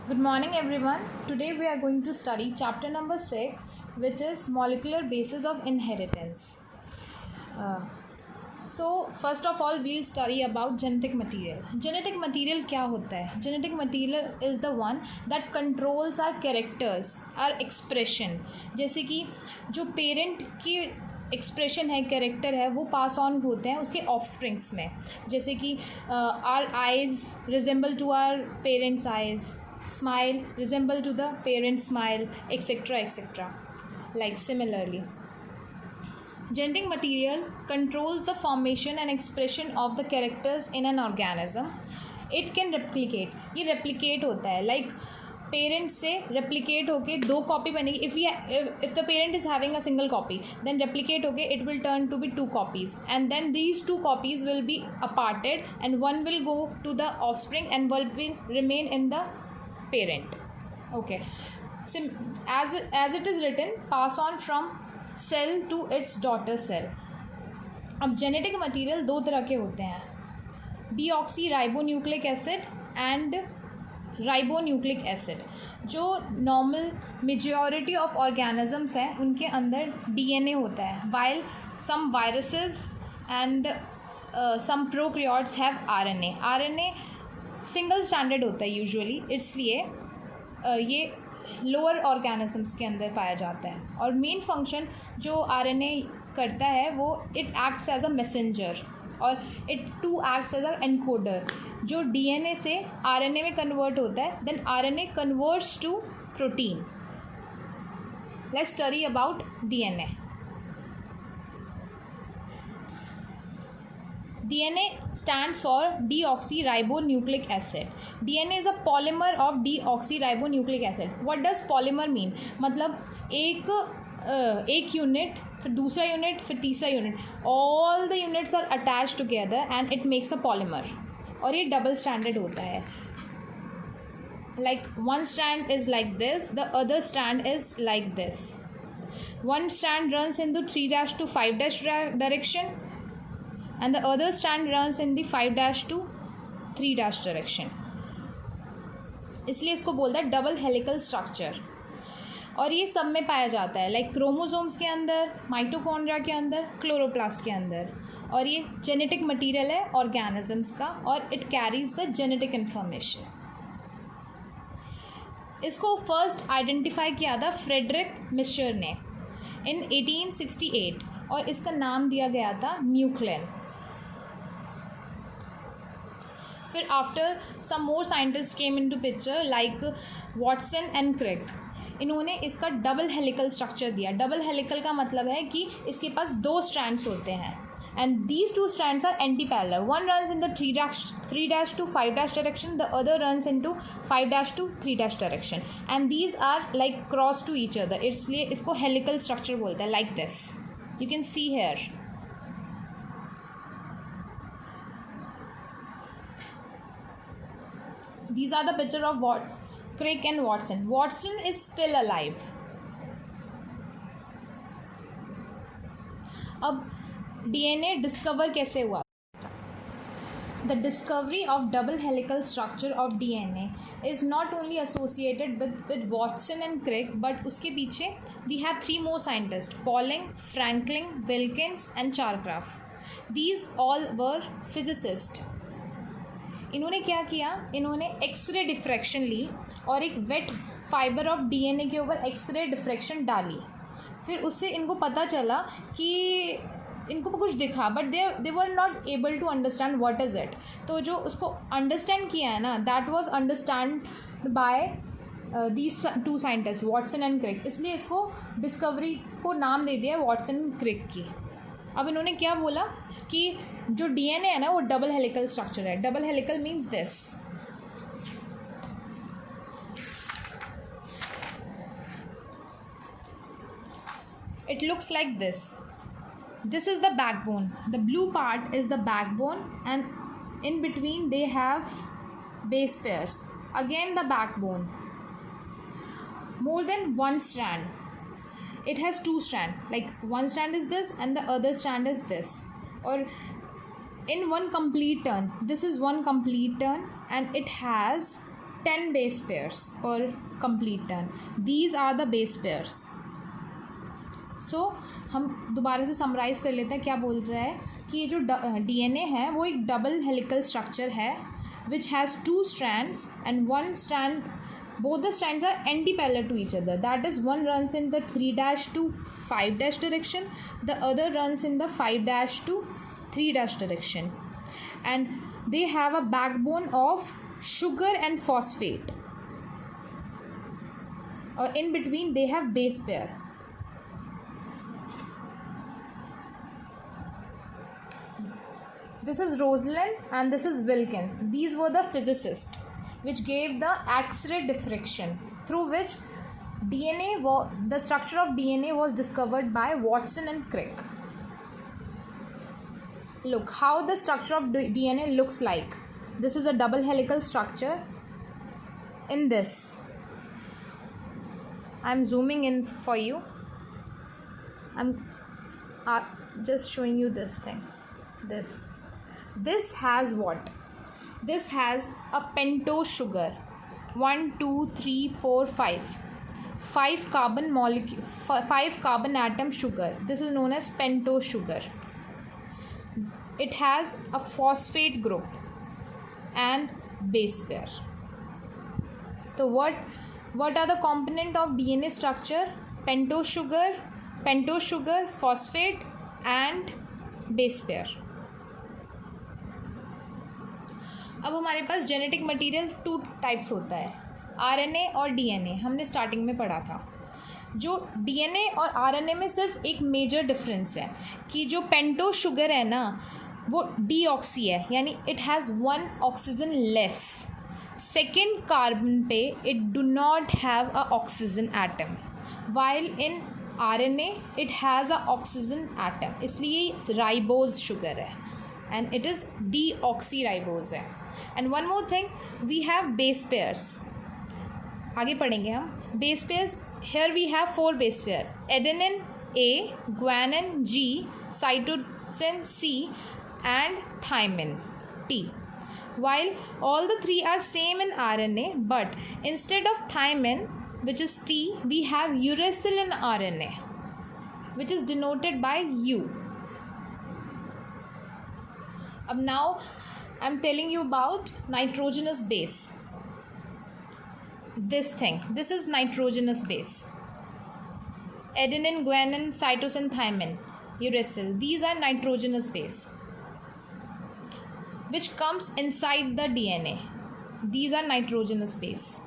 Good morning everyone. Today we are going to study chapter number 6, which is molecular basis of inheritance. So first of all we'll study about genetic material. Genetic material क्या होता है? Genetic material is the one that controls our characters, our expression. जैसे कि जो parent की expression है, character है, वो पास ऑन होते हैं उसके ऑफस्प्रिंग्स में. जैसे कि our eyes resemble to our parents eyes, smile resemble to the parent smile, etc. Like similarly, genetic material controls the formation and expression of the characters in an organism. It can replicate. ये replicate होता है, like parent से replicate होके दो copy बनेगी. If the parent is having a single copy, then replicate होके it will turn to be two copies, and then these two copies will be aparted and one will go to the offspring and one will remain in the parent. Okay, so as it is written, pass on from cell to its daughter cell. अब genetic material दो तरह के होते हैं, deoxy ribonucleic acid and ribonucleic acid. जो normal majority of organisms हैं उनके अंदर डीएनए होता है, while some viruses and some prokaryotes have RNA. RNA single standard होता है यूजुअली, इसलिए ये लोअर ऑर्गेनिजम्स के अंदर पाया जाता है. और मेन फंक्शन जो आरएनए करता है वो it acts as a messenger और it too acts as a encoder. जो डीएनए से आरएनए में कन्वर्ट होता है, then RNA converts to protein. Let's study about DNA. DNA stands for deoxyribonucleic acid. DNA is a polymer of deoxyribonucleic acid. What does polymer mean? मतलब एक unit, फिर दूसरा unit, फिर तीसरा unit, all the units are attached together and it makes a polymer. और ये double standard होता है. Like one strand is like this, the other strand is like this. One strand runs into 3' to 5' direction and the other strand runs in the 5' to 3' direction. इसलिए इसको बोलता है double helical structure. और ये सब में पाया जाता है, लाइक क्रोमोसोम्स के अंदर, माइटोकॉन्ड्रिया के अंदर, क्लोरोप्लास्ट के अंदर. और ये जेनेटिक मटेरियल है ऑर्गेनिजम्स का और it carries the genetic information. इसको फर्स्ट आइडेंटिफाई किया था फ्रेडरिक मिशर ने इन 1868 और इसका नाम दिया गया था न्यूक्लियन. फिर after some more scientist came into picture like Watson and Crick. इन्होंने इसका डबल हेलिकल स्ट्रक्चर दिया. डबल हेलिकल का मतलब है कि इसके पास दो स्ट्रैंड्स होते हैं and these two strands are antiparallel. One runs in the 3' to 5' direction, the other runs in to 5' to 3' direction, and these are like cross to each other. इसलिए इसको हेलिकल स्ट्रक्चर बोलते हैं, like this you can see here. These are the picture of Crick and Watson. Watson is still alive. अब DNA discover कैसे हुआ? The discovery of double helical structure of DNA is not only associated with Watson and Crick, but उसके पीछे we have three more scientists: Pauling, Franklin, Wilkins and Chargaff. These all were physicists. इन्होंने क्या किया, इन्होंने x ray diffraction ली और एक wait fibre of DNA के ऊपर एक्सरे डिफ्रैक्शन डाली. फिर उससे इनको पता चला कि इनको कुछ दिखा, but they were not able to understand what is it. तो जो उसको अंडरस्टैंड किया है ना, that was understand by these two scientist Watson and Crick. इसलिए इसको डिस्कवरी को नाम दे दिया वॉटसन क्रिक की. अब इन्होंने क्या बोला कि जो डीएनए है ना वो डबल हेलिकल स्ट्रक्चर है. Double helical means this. It looks like this. This is the backbone. The blue part is the backbone and in between they have base pairs. Again the backbone. More than one strand. It has two strands, like one strand is this and the other strand is this. Or in one complete turn, this is one complete turn and it has 10 base pairs per complete turn. These are the base pairs. So हम दोबारा से summarise कर लेते हैं क्या बोल रहा है कि ये जो DNA है वो एक डबल हेलिकल स्ट्रक्चर है which has 2 strands and one strand, both the strands are anti-parallel to each other. That is, one runs in the 3' to 5' direction, the other runs in the 5' to 3' direction, and they have a backbone of sugar and phosphate. In between they have base pair. This is Rosalind and this is Wilkin. These were the physicists which gave the X-ray diffraction through which the structure of DNA was discovered by Watson and Crick. Look how the structure of DNA looks like. This is a double helical structure. In this, I am zooming in for you. I'm just showing you this thing. This has what? This has a pentose sugar. 1, 2, 3, 4, 5. 5 carbon molecule, 5 carbon atom sugar. This is known as pentose sugar. It has a phosphate group and base pair. So what are the component of DNA structure? Pentose sugar, phosphate and base pair. अब हमारे पास genetic material 2 types होता है, RNA और DNA. हमने starting में पढ़ा था. जो डीएनए और आरएनए में सिर्फ एक मेजर डिफरेंस है कि जो पेंटोज शुगर है ना वो डीऑक्सी है, यानी it has 1 oxygen less. Second carbon पे it do not have a oxygen atom, while in RNA it has a oxygen atom. इसलिए राइबोज शुगर है and it is deoxy ribose है. And one more thing, we have base pairs. आगे पढ़ेंगे हम base pairs. Here we have 4 base pair: adenine A, guanine G, cytosine C and thymine T. While all the 3 are same in RNA, but instead of thymine, which is T, we have uracil in RNA, which is denoted by U. Now I'm telling you about nitrogenous base. This is nitrogenous base. Adenine, guanine, cytosine, thymine, uracil. These are nitrogenous base, which comes inside the DNA. These are nitrogenous base.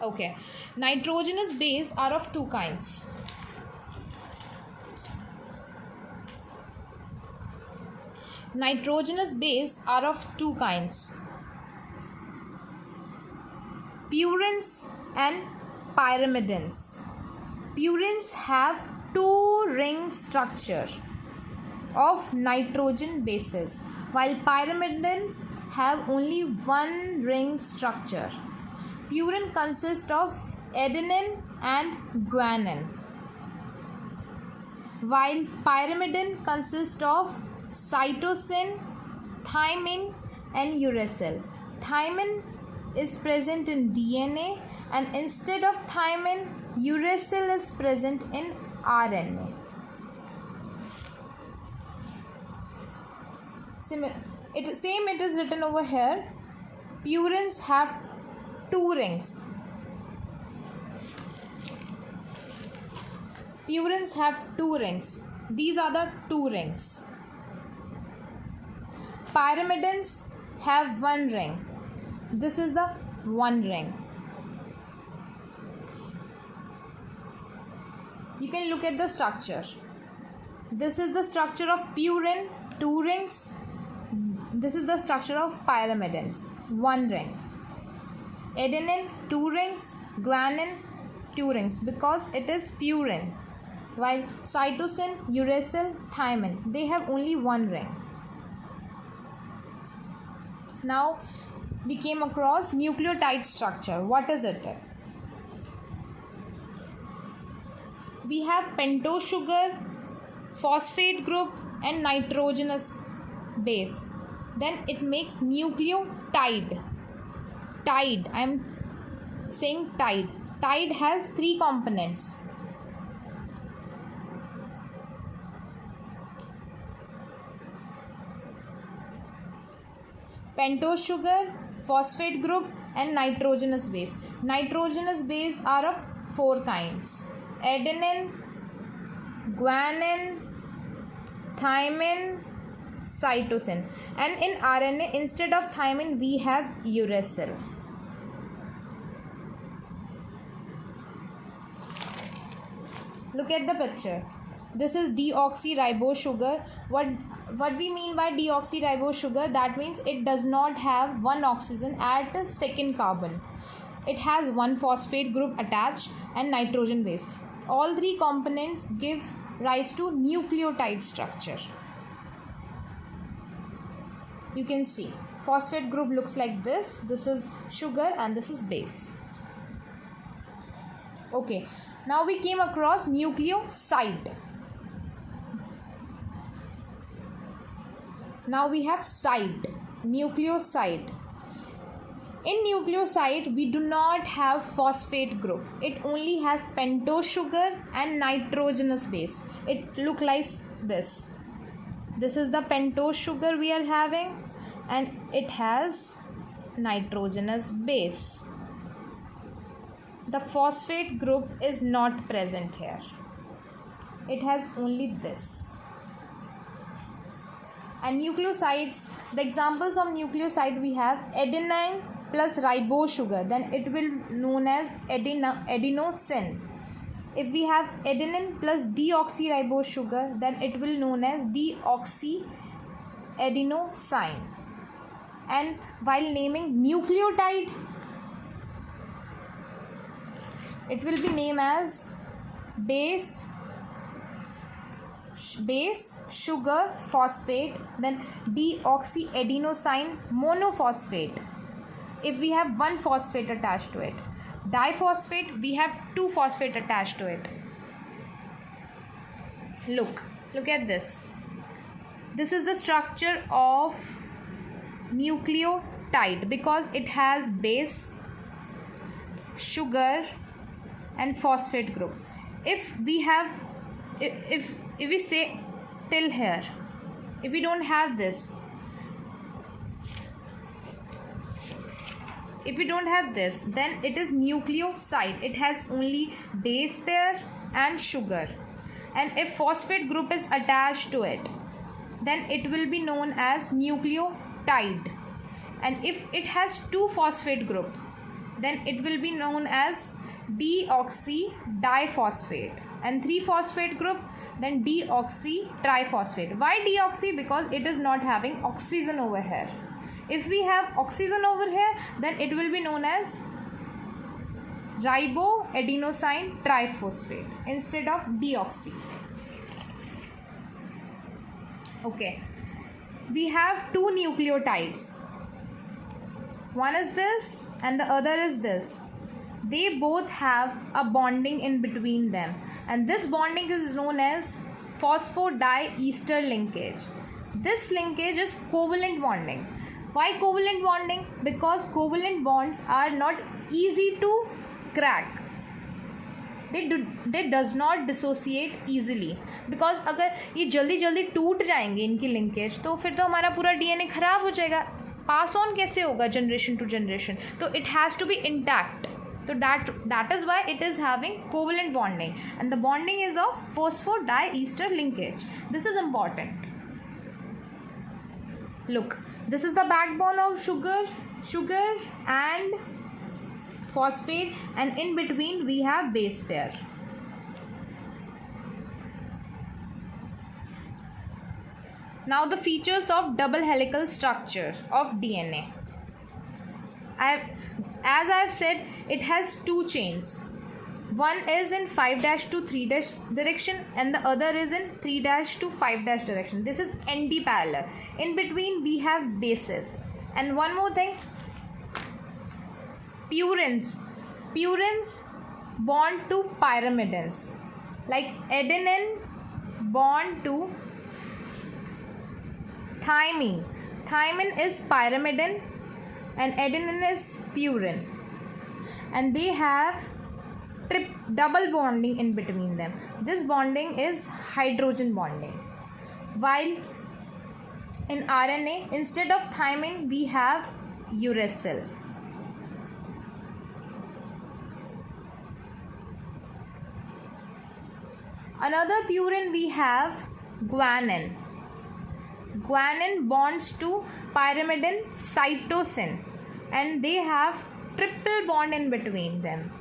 Okay. Nitrogenous base are of 2 kinds. Nitrogenous base are of 2 kinds: purines and pyrimidines. Purines have 2-ring structure of nitrogen bases, while pyrimidines have only 1-ring structure. Purine consists of adenine and guanine, while pyrimidine consists of cytosine, thymine and uracil. Thymine is present in DNA, and instead of thymine, uracil is present in RNA. It is written over here. Purines have 2 rings. Purines have 2 rings. These are the 2 rings. Pyrimidines have 1 ring. This is the 1 ring. You can look at the structure. This is the structure of purine, 2 rings. This is the structure of pyrimidines, 1 ring. Adenine, 2 rings. Guanine, 2 rings, because it is purine. While cytosine, uracil, thymine, they have only 1 ring. Now we came across nucleotide structure. What is it? We have pentose sugar, phosphate group and nitrogenous base. then it makes nucleotide. Tide, I am saying tide. Tide has 3 components. Pentose sugar, phosphate group, and nitrogenous base. Nitrogenous base are of 4 kinds: adenine, guanine, thymine, cytosine. And in RNA, instead of thymine, we have uracil. Look at the picture. This is deoxyribose sugar. What we mean by deoxyribose sugar? That means it does not have one oxygen at the second carbon. It has one phosphate group attached and nitrogen base. All 3 components give rise to nucleotide structure. You can see phosphate group looks like this. This is sugar and this is base. Okay, now we came across nucleoside. Now we have side, nucleoside. In nucleoside, we do not have phosphate group. It only has pentose sugar and nitrogenous base. It look like this. This is the pentose sugar we are having, and it has nitrogenous base. The phosphate group is not present here. It has only this. And nucleosides, the examples of nucleoside we have adenine plus ribose sugar, then it will known as adenosine. If we have adenine plus deoxyribose sugar, then it will known as deoxyadenosine. And while naming nucleotide, it will be named as base, sugar, phosphate, then deoxyadenosine monophosphate if we have one phosphate attached to it. Diphosphate, we have 2 phosphate attached to it. Look at this. This is the structure of nucleotide because it has base, sugar, and phosphate group. If we have, if we say till here, if we don't have this, then it is nucleoside. It has only base pair and sugar. And if phosphate group is attached to it, then it will be known as nucleotide. And if it has 2 phosphate group, then it will be known as deoxydiphosphate. And 3 phosphate group, then deoxytriphosphate. Why deoxy? Because it is not having oxygen over here. If we have oxygen over here, then it will be known as riboadenosine triphosphate instead of deoxy. Okay, we have 2 nucleotides. One is this and the other is this. They both have a bonding in between them, and this bonding is known as phosphodiester linkage. This linkage is covalent bonding. Why covalent bonding? Because covalent bonds are not easy to crack. They does not dissociate easily. Because अगर ये जल्दी जल्दी टूट जाएंगे इनकी linkage, तो फिर तो हमारा पूरा DNA खराब हो जाएगा. पास ऑन कैसे होगा जनरेशन टू जनरेशन? तो it has to be intact. So that is why it is having covalent bonding, and the bonding is of phosphodiester linkage. This is important. Look, this is the backbone of sugar and phosphate, and in between we have base pair. Now the features of double helical structure of DNA. As I have said, it has 2 chains. One is in 5' to 3' direction and the other is in 3' to 5' direction. This is anti-parallel. In between we have bases. And one more thing, purines bond to pyrimidines, like adenine bond to thymine, Thymine is pyrimidine and adenine is purine, and they have double bonding in between them. This bonding is hydrogen bonding. While in RNA, instead of thymine, we have uracil. Another purine we have guanine. Guanine bonds to pyrimidine cytosine, and they have triple bond in between them.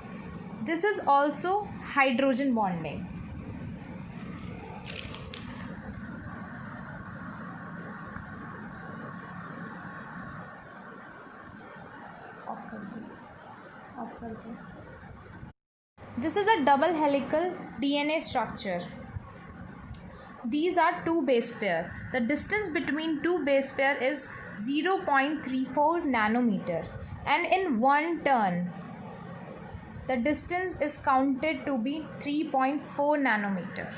This is also hydrogen bonding. This is a double helical DNA structure. These are two base pair. The distance between two base pair is 0.34 nanometer, and in one turn the distance is counted to be 3.4 nanometer.